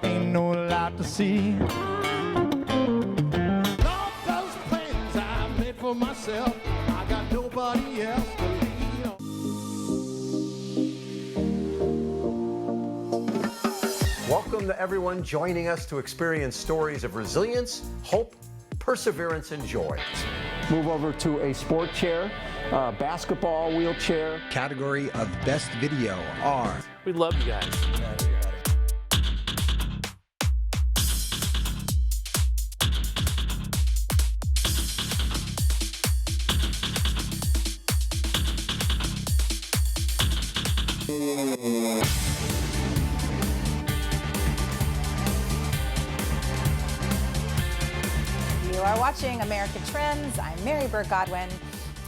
Ain't no lot to see. All those plans I made for myself, I got nobody else to lean on. Welcome to everyone joining us to experience stories of resilience, hope, perseverance, and joy. Move over to a sport chair, basketball wheelchair. Category of Best Video are... We love you guys. You are watching America Trends. I'm Mary Burt-Godwin,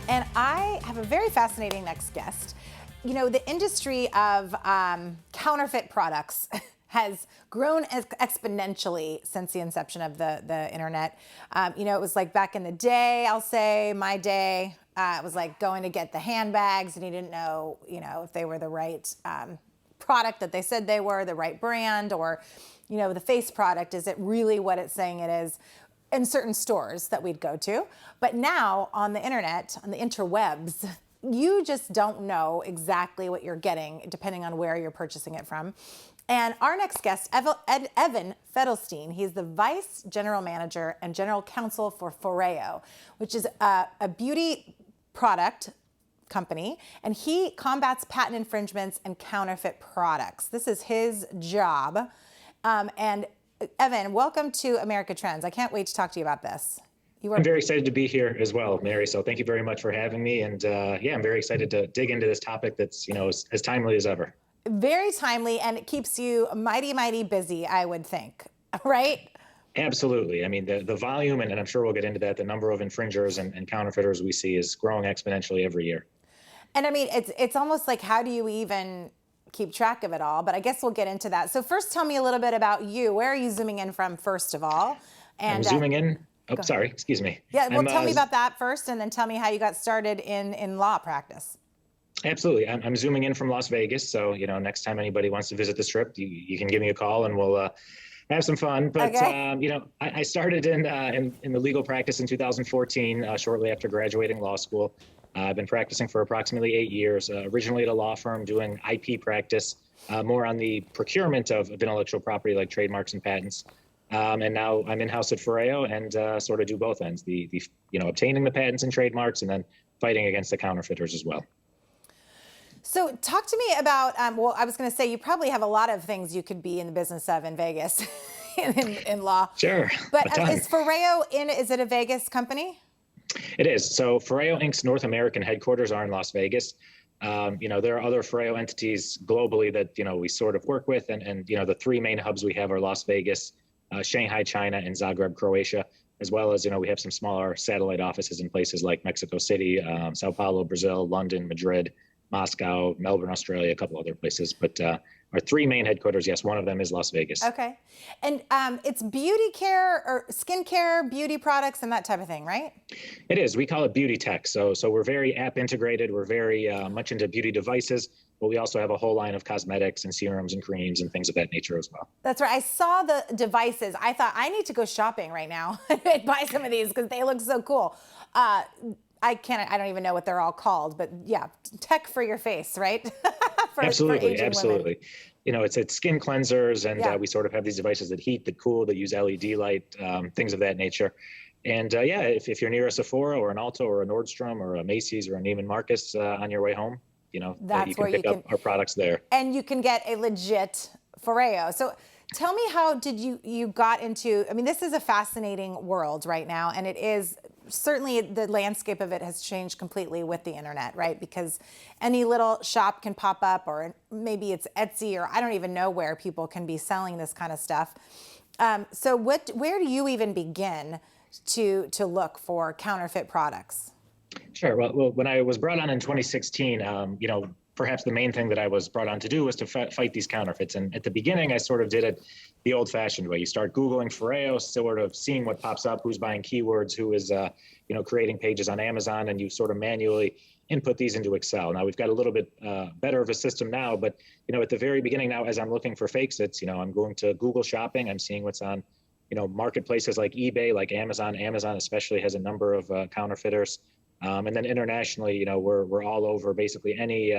and I have a very fascinating next guest. You know, the industry of counterfeit products has grown exponentially since the inception of the internet. You know, it was like back in the day, I'll say, my day, it was like going to get the handbags and you didn't know, you know, if they were the right product that they said they were, the right brand, or, you know, the face product, is it really what it's saying it is? In certain stores that we'd go to. But now on the internet, on the interwebs, you just don't know exactly what you're getting depending on where you're purchasing it from. And our next guest, Evan Feldstein, he's the Vice General Manager and General Counsel for Foreo, which is a beauty product company, and he combats patent infringements and counterfeit products. This is his job. And Evan, welcome to America Trends. I can't wait to talk to you about this. I'm very excited to be here as well, Mary. So thank you very much for having me. And yeah, I'm very excited to dig into this topic that's, you know, as timely as ever. Very timely, and it keeps you mighty, mighty busy, I would think, right? Absolutely. I mean, the volume, and I'm sure we'll get into that, the number of infringers and counterfeiters we see is growing exponentially every year. And I mean, it's almost like, how do you even keep track of it all? But I guess we'll get into that. So first, tell me a little bit about you. Where are you zooming in from, first of all? And I'm zooming in. Oh, sorry. Excuse me. Yeah, well, tell me about that first, and then tell me how you got started in law practice. Absolutely. I'm zooming in from Las Vegas. So, you know, next time anybody wants to visit the Strip, you can give me a call and we'll have some fun. But, okay. You know, I started in the legal practice in 2014, shortly after graduating law school. I've been practicing for approximately 8 years, originally at a law firm doing IP practice, more on the procurement of intellectual property like trademarks and patents. And now I'm in-house at Foreo and sort of do both ends, the you know, obtaining the patents and trademarks and then fighting against the counterfeiters as well. So talk to me about, well, I was going to say you probably have a lot of things you could be in the business of in Vegas in law. Sure. But is Foreo is it a Vegas company? It is. So Foreo Inc.'s North American headquarters are in Las Vegas. You know, there are other Foreo entities globally that, you know, we sort of work with. And you know, the three main hubs we have are Las Vegas, Shanghai, China, and Zagreb, Croatia, as well as, you know, we have some smaller satellite offices in places like Mexico City, Sao Paulo, Brazil, London, Madrid, Moscow, Melbourne, Australia, a couple other places. But our three main headquarters, yes, one of them is Las Vegas. Okay. And it's beauty care or skincare, beauty products, and that type of thing, right? It is. We call it beauty tech. So we're very app integrated. We're very much into beauty devices, but we also have a whole line of cosmetics and serums and creams and things of that nature as well. That's right. I saw the devices. I thought I need to go shopping right now and buy some of these because they look so cool. I don't even know what they're all called, but yeah, tech for your face, right? Absolutely, for absolutely. Women. You know, it's skin cleansers, and we sort of have these devices that heat, that cool, that use LED light, things of that nature. And yeah, if you're near a Sephora or an Ulta or a Nordstrom or a Macy's or a Neiman Marcus on your way home, you know, you can pick up our products there. And you can get a legit Foreo. So tell me, how did you got into, I mean, this is a fascinating world right now, and it is certainly, the landscape of it has changed completely with the internet, right? Because any little shop can pop up, or maybe it's Etsy, or I don't even know where people can be selling this kind of stuff. So where do you even begin to look for counterfeit products? Sure. Well, when I was brought on in 2016, you know, perhaps the main thing that I was brought on to do was to fight these counterfeits. And at the beginning, I sort of did it the old-fashioned way. You start Googling Foreo, sort of seeing what pops up, who's buying keywords, who is, you know, creating pages on Amazon, and you sort of manually input these into Excel. Now we've got a little bit better of a system now, but at the very beginning now, as I'm looking for fake sits, I'm going to Google Shopping. I'm seeing what's on, marketplaces like eBay, like Amazon. Amazon especially has a number of counterfeiters. And then internationally, we're all over basically any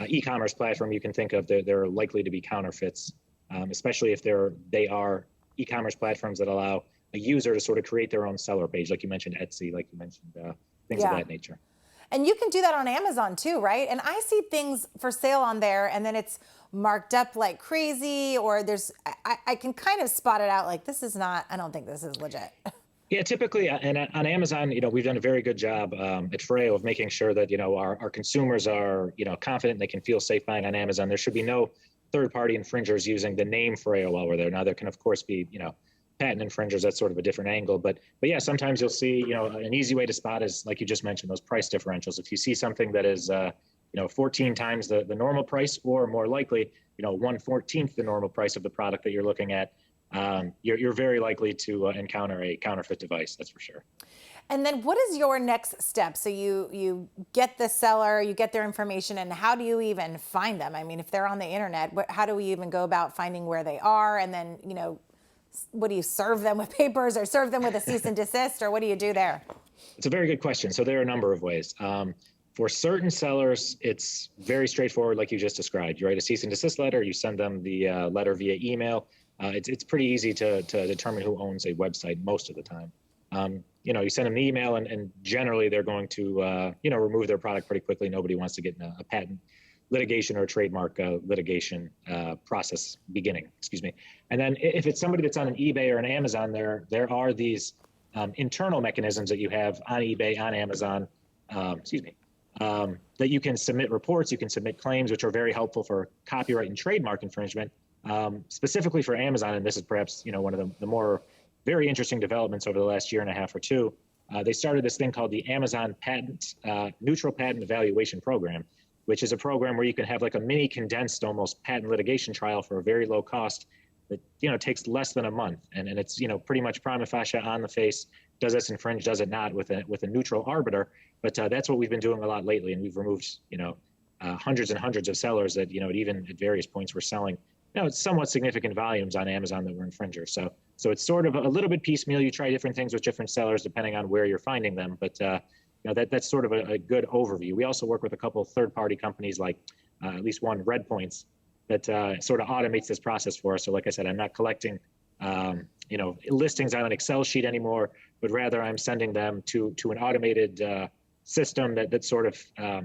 e-commerce platform you can think of. They're likely to be counterfeits, especially if they are e-commerce platforms that allow a user to sort of create their own seller page, like you mentioned Etsy, like you mentioned things of that nature. And you can do that on Amazon too, right? And I see things for sale on there and then it's marked up like crazy, or I can kind of spot it out like I don't think this is legit. Yeah, typically, and on Amazon, we've done a very good job at Freo of making sure that, our consumers are, confident and they can feel safe buying on Amazon. There should be no third-party infringers using the name Freo while we're there. Now, there can, of course, be, patent infringers. That's sort of a different angle. But yeah, sometimes you'll see, an easy way to spot is, like you just mentioned, those price differentials. If you see something that is, 14 times the normal price, or more likely, 1/14 the normal price of the product that you're looking at, you're very likely to encounter a counterfeit device, that's for sure. And then what is your next step? So you get the seller, you get their information, and how do you even find them? I mean, if they're on the internet, how do we even go about finding where they are? And then, what do you serve them with papers, or serve them with a cease and desist, or what do you do there? It's a very good question. So there are a number of ways. For certain sellers, it's very straightforward, like you just described. You write a cease and desist letter, you send them the letter via email. It's pretty easy to determine who owns a website most of the time. You send them the email, and generally they're going to, remove their product pretty quickly. Nobody wants to get in a patent litigation or a trademark litigation process beginning, And then if it's somebody that's on an eBay or an Amazon, there are these internal mechanisms that you have on eBay, on Amazon, that you can submit reports, you can submit claims, which are very helpful for copyright and trademark infringement. Specifically for Amazon, and this is perhaps one of the more very interesting developments over the last year and a half or two, they started this thing called the Amazon Neutral Patent Evaluation Program, which is a program where you can have like a mini condensed almost patent litigation trial for a very low cost that takes less than a month, and it's pretty much prima facie on the face. Does this infringe? Does it not? With a neutral arbiter. But that's what we've been doing a lot lately, and we've removed hundreds and hundreds of sellers that even at various points were selling somewhat significant volumes on Amazon that were infringers. So it's sort of a little bit piecemeal. You try different things with different sellers depending on where you're finding them. But that's sort of a good overview. We also work with a couple of third-party companies, like at least one, Red Points, that sort of automates this process for us. So like I said, I'm not collecting listings on an Excel sheet anymore, but rather I'm sending them to an automated system that sort of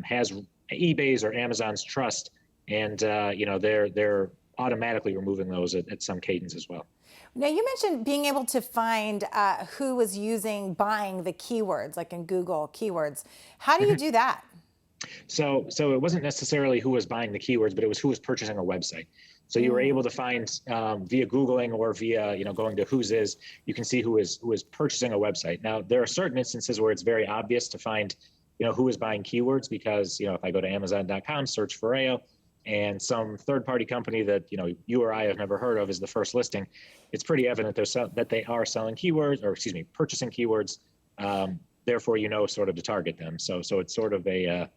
has eBay's or Amazon's trust, and they're automatically removing those at some cadence as well. Now, you mentioned being able to find who was buying the keywords, like in Google keywords. How do you do that? So it wasn't necessarily who was buying the keywords, but it was who was purchasing a website. So you were able to find via Googling or via going to Who's Is, you can see who is purchasing a website. Now, there are certain instances where it's very obvious to find who is buying keywords, because if I go to Amazon.com, search Freo, and some third-party company that you or I have never heard of is the first listing, it's pretty evident that they are selling keywords, or purchasing keywords. Therefore, sort of to target them. So it's sort of that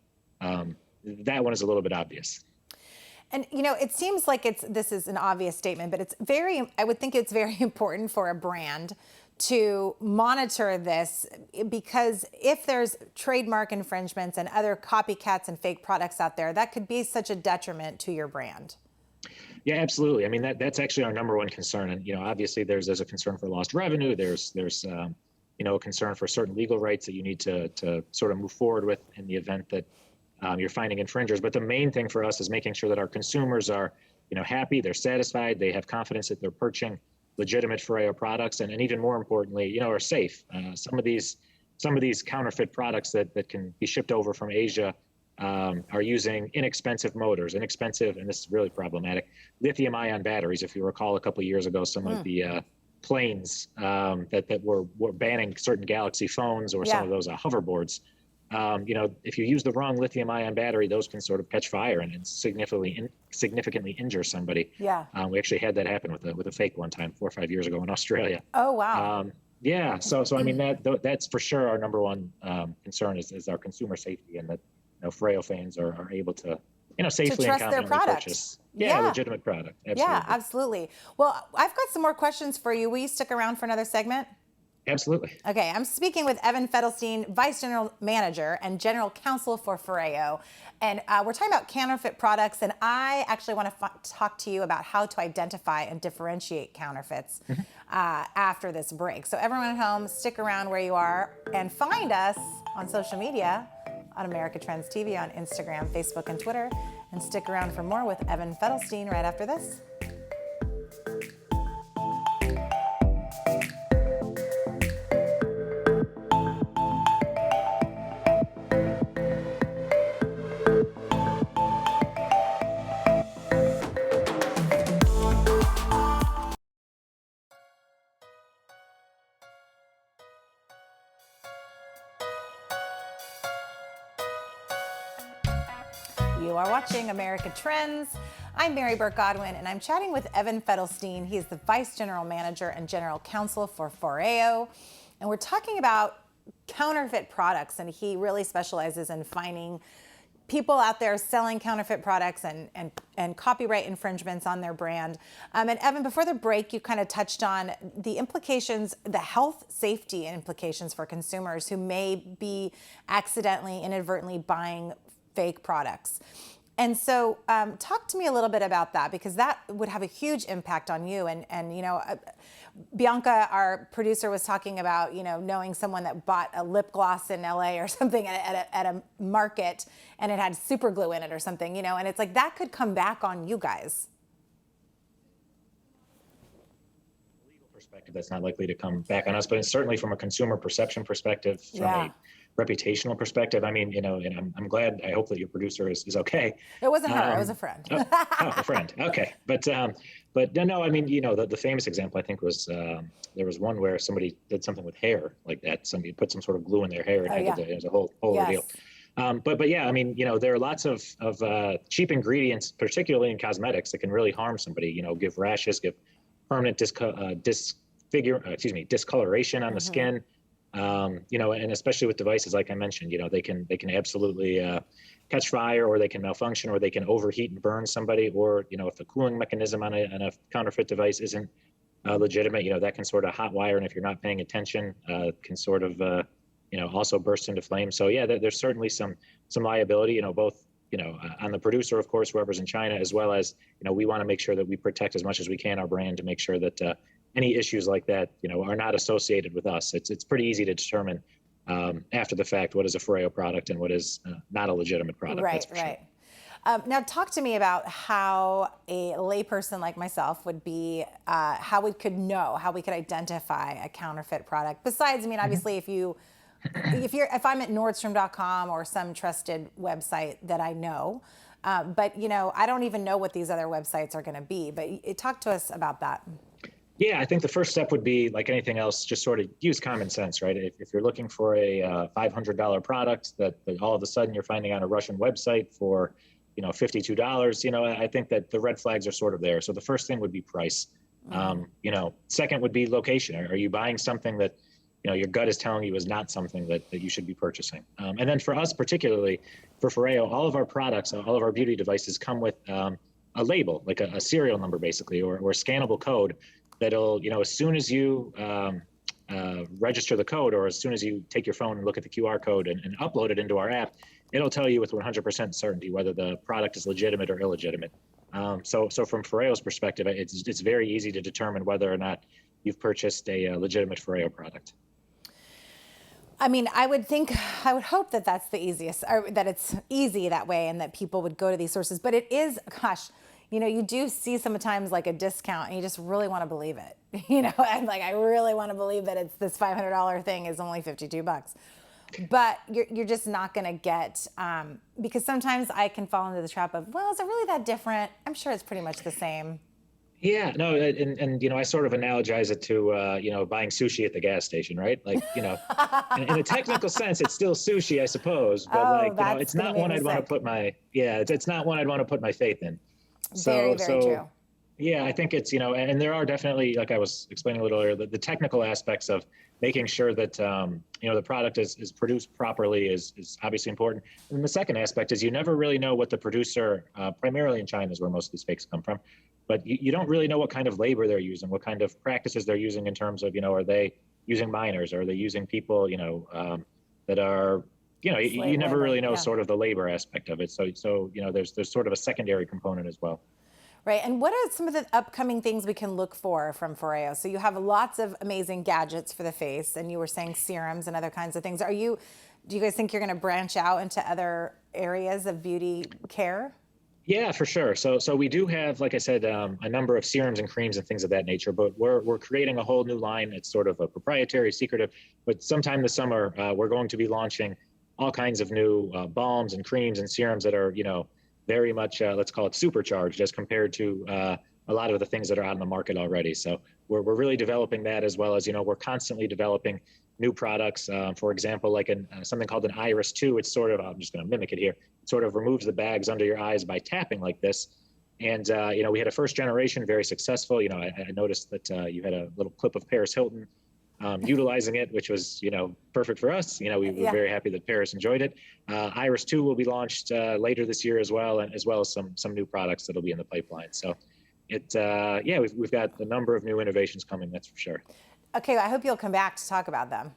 one is a little bit obvious. And it seems like this is an obvious statement, but I would think it's very important for a brand to monitor this, because if there's trademark infringements and other copycats and fake products out there, that could be such a detriment to your brand. Yeah, absolutely. I mean, that's actually our number one concern. And, obviously there's a concern for lost revenue. There's a concern for certain legal rights that you need to sort of move forward with in the event that you're finding infringers. But the main thing for us is making sure that our consumers are, happy, they're satisfied, they have confidence that they're purchasing legitimate Freo products, and even more importantly, are safe. Some of these counterfeit products that can be shipped over from Asia are using inexpensive motors, and this is really problematic, lithium-ion batteries. If you recall, a couple of years ago, some of the planes that were banning certain Galaxy phones, or some of those hoverboards. If you use the wrong lithium-ion battery, those can sort of catch fire and significantly injure somebody. Yeah. We actually had that happen with a fake one time, 4 or 5 years ago in Australia. Oh, wow. Yeah. So I mean that's for sure our number one concern is our consumer safety, and that Freo fans are able to safely and trust their confidently product. purchase Yeah. legitimate product. Absolutely. Yeah, absolutely. Well, I've got some more questions for you. Will you stick around for another segment? Absolutely. Okay, I'm speaking with Evan Feldstein, Vice General Manager and General Counsel for Foreo. And we're talking about counterfeit products, and I actually want to talk to you about how to identify and differentiate counterfeits after this break. So everyone at home, stick around where you are and find us on social media on America Trends TV on Instagram, Facebook, and Twitter. And stick around for more with Evan Feldstein right after this. You are watching America Trends. I'm Mary Burt-Godwin, and I'm chatting with Evan Feldstein. He is the Vice General Manager and General Counsel for Foreo. And we're talking about counterfeit products, and he really specializes in finding people out there selling counterfeit products and copyright infringements on their brand. And Evan, before the break, you kind of touched on the implications, the health safety implications for consumers who may be accidentally, inadvertently buying fake products. And so talk to me a little bit about that, because that would have a huge impact on you. And Bianca, our producer, was talking about, knowing someone that bought a lip gloss in LA or something at a market, and it had super glue in it or something, and it's like that could come back on you guys. Perspective, that's not likely to come back on us, but it's certainly from a consumer perception perspective, from a reputational perspective. I mean, and I'm glad, I hope that your producer is okay. It wasn't her, it was a friend. A friend. Okay. But no, I mean, the famous example I think was, there was one where somebody did something with hair like that. Somebody put some sort of glue in their hair, and it was a whole ordeal. But yeah, I mean, there are lots of cheap ingredients, particularly in cosmetics, that can really harm somebody, give rashes, give permanent discoloration on the skin. And especially with devices, like I mentioned, they can absolutely catch fire, or they can malfunction, or they can overheat and burn somebody, or, if the cooling mechanism on a counterfeit device isn't legitimate, that can sort of hot wire, and if you're not paying attention, can sort of, also burst into flames. So yeah, there's certainly some liability, both, on the producer, of course, whoever's in China, as well as, we want to make sure that we protect as much as we can our brand, to make sure that any issues like that, are not associated with us. It's pretty easy to determine after the fact what is a Foreo product and what is not a legitimate product. Right, right. Sure. Now talk to me about how a layperson like myself would be, how we could identify a counterfeit product. Besides, I mean, obviously, if I'm at Nordstrom.com or some trusted website that I know, but I don't even know what these other websites are going to be. But talk to us about that. Yeah, I think the first step would be, like anything else, just sort of use common sense, right? If you're looking for a $500 product that all of a sudden you're finding on a Russian website for, $52, I think that the red flags are sort of there. So the first thing would be price. Second would be location. Are you buying something that, your gut is telling you is not something that you should be purchasing? And then for us, particularly for Foreo, all of our products, all of our beauty devices come with a label, like a serial number, basically, or a scannable code that'll, as soon as you register the code, or as soon as you take your phone and look at the QR code and upload it into our app, it'll tell you with 100% certainty whether the product is legitimate or illegitimate. So from Foreo's perspective, it's very easy to determine whether or not you've purchased a legitimate Foreo product. I mean, I would hope that that's the easiest, or that it's easy that way, and that people would go to these sources. But it is, gosh, you do see sometimes like a discount, and you just really want to believe it. I'm like, I really want to believe that it's this $500 thing is only $52. But you're just not going to get, because sometimes I can fall into the trap of, well, is it really that different? I'm sure it's pretty much the same. Yeah, no, and I sort of analogize it to buying sushi at the gas station, right? Like, in a technical sense, it's still sushi, I suppose, but it's not one I'd want to put my it's not one I'd want to put my faith in. Very true. Yeah, I think it's, and there are definitely, like I was explaining a little earlier, the technical aspects of making sure that, the product is produced properly is obviously important. And the second aspect is you never really know what the producer, primarily in China is where most of these fakes come from, but you don't really know what kind of labor they're using, what kind of practices they're using in terms of, are they using minors? Are they using people, that are, you never really know sort of the labor aspect of it. So there's sort of a secondary component as well. Right, and what are some of the upcoming things we can look for from Foreo? So you have lots of amazing gadgets for the face, and you were saying serums and other kinds of things. Do you guys think you're going to branch out into other areas of beauty care? Yeah, for sure. So we do have, like I said, a number of serums and creams and things of that nature, but we're creating a whole new line. It's sort of a proprietary, secretive, but sometime this summer, we're going to be launching all kinds of new balms and creams and serums that are, very much, let's call it supercharged as compared to a lot of the things that are out in the market already. So we're really developing that, as well as, we're constantly developing new products. For example, like something called an Iris 2. It's sort of, I'm just going to mimic it here. It sort of removes the bags under your eyes by tapping like this. And, we had a first generation, very successful. I noticed that you had a little clip of Paris Hilton utilizing it, which was, perfect for us. We were very happy that Paris enjoyed it. Iris 2 will be launched later this year as well, and as well as some new products that'll be in the pipeline. So we've got a number of new innovations coming, that's for sure. Okay, I hope you'll come back to talk about them.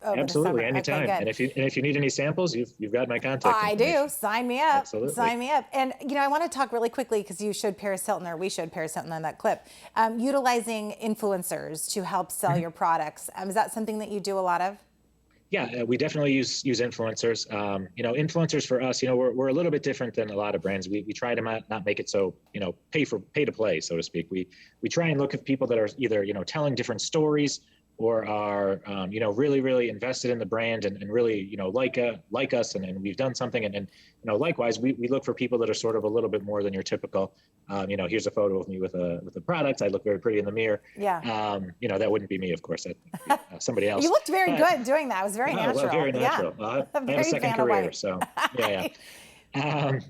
Absolutely, anytime. Okay, and if you need any samples, you've got my contact I information. do. Sign me up. Absolutely. Sign me up. And I want to talk really quickly, because you showed Paris Hilton, or we showed Paris Hilton on that clip, utilizing influencers to help sell your products. Is that something that you do a lot of? Yeah, we definitely use influencers. Influencers for us, we're a little bit different than a lot of brands. We try to not make it so, pay to play, so to speak. We try and look at people that are either, telling different stories, or are, really, really invested in the brand and really, like us, and we've done something. And likewise, we look for people that are sort of a little bit more than your typical, here's a photo of me with a product. I look very pretty in the mirror. Yeah. That wouldn't be me, of course. That'd be, somebody else. You looked very good doing that. It was very natural. Well, very natural. Yeah. I have a second career, so yeah.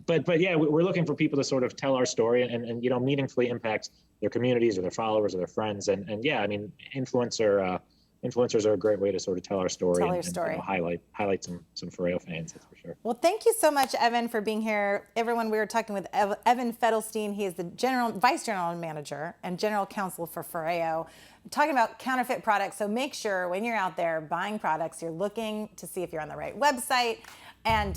But yeah, we're looking for people to sort of tell our story and meaningfully impact their communities or their followers or their friends. And yeah, I mean, influencers are a great way to sort of tell our story and highlight some Foreo fans, that's for sure. Well, thank you so much, Evan, for being here. Everyone, we were talking with Evan Feldstein. He is the Vice General Manager and General Counsel for Foreo. Talking about counterfeit products, so make sure when you're out there buying products, you're looking to see if you're on the right website, and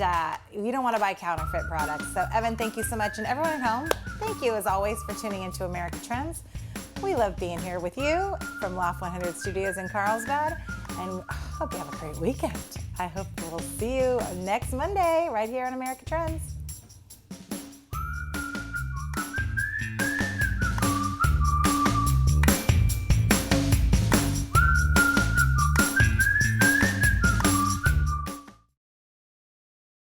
you don't want to buy counterfeit products. So Evan, thank you so much. And everyone at home, thank you as always for tuning into America Trends. We love being here with you from Loft 100 Studios in Carlsbad, and I hope you have a great weekend. I hope we'll see you next Monday right here on America Trends.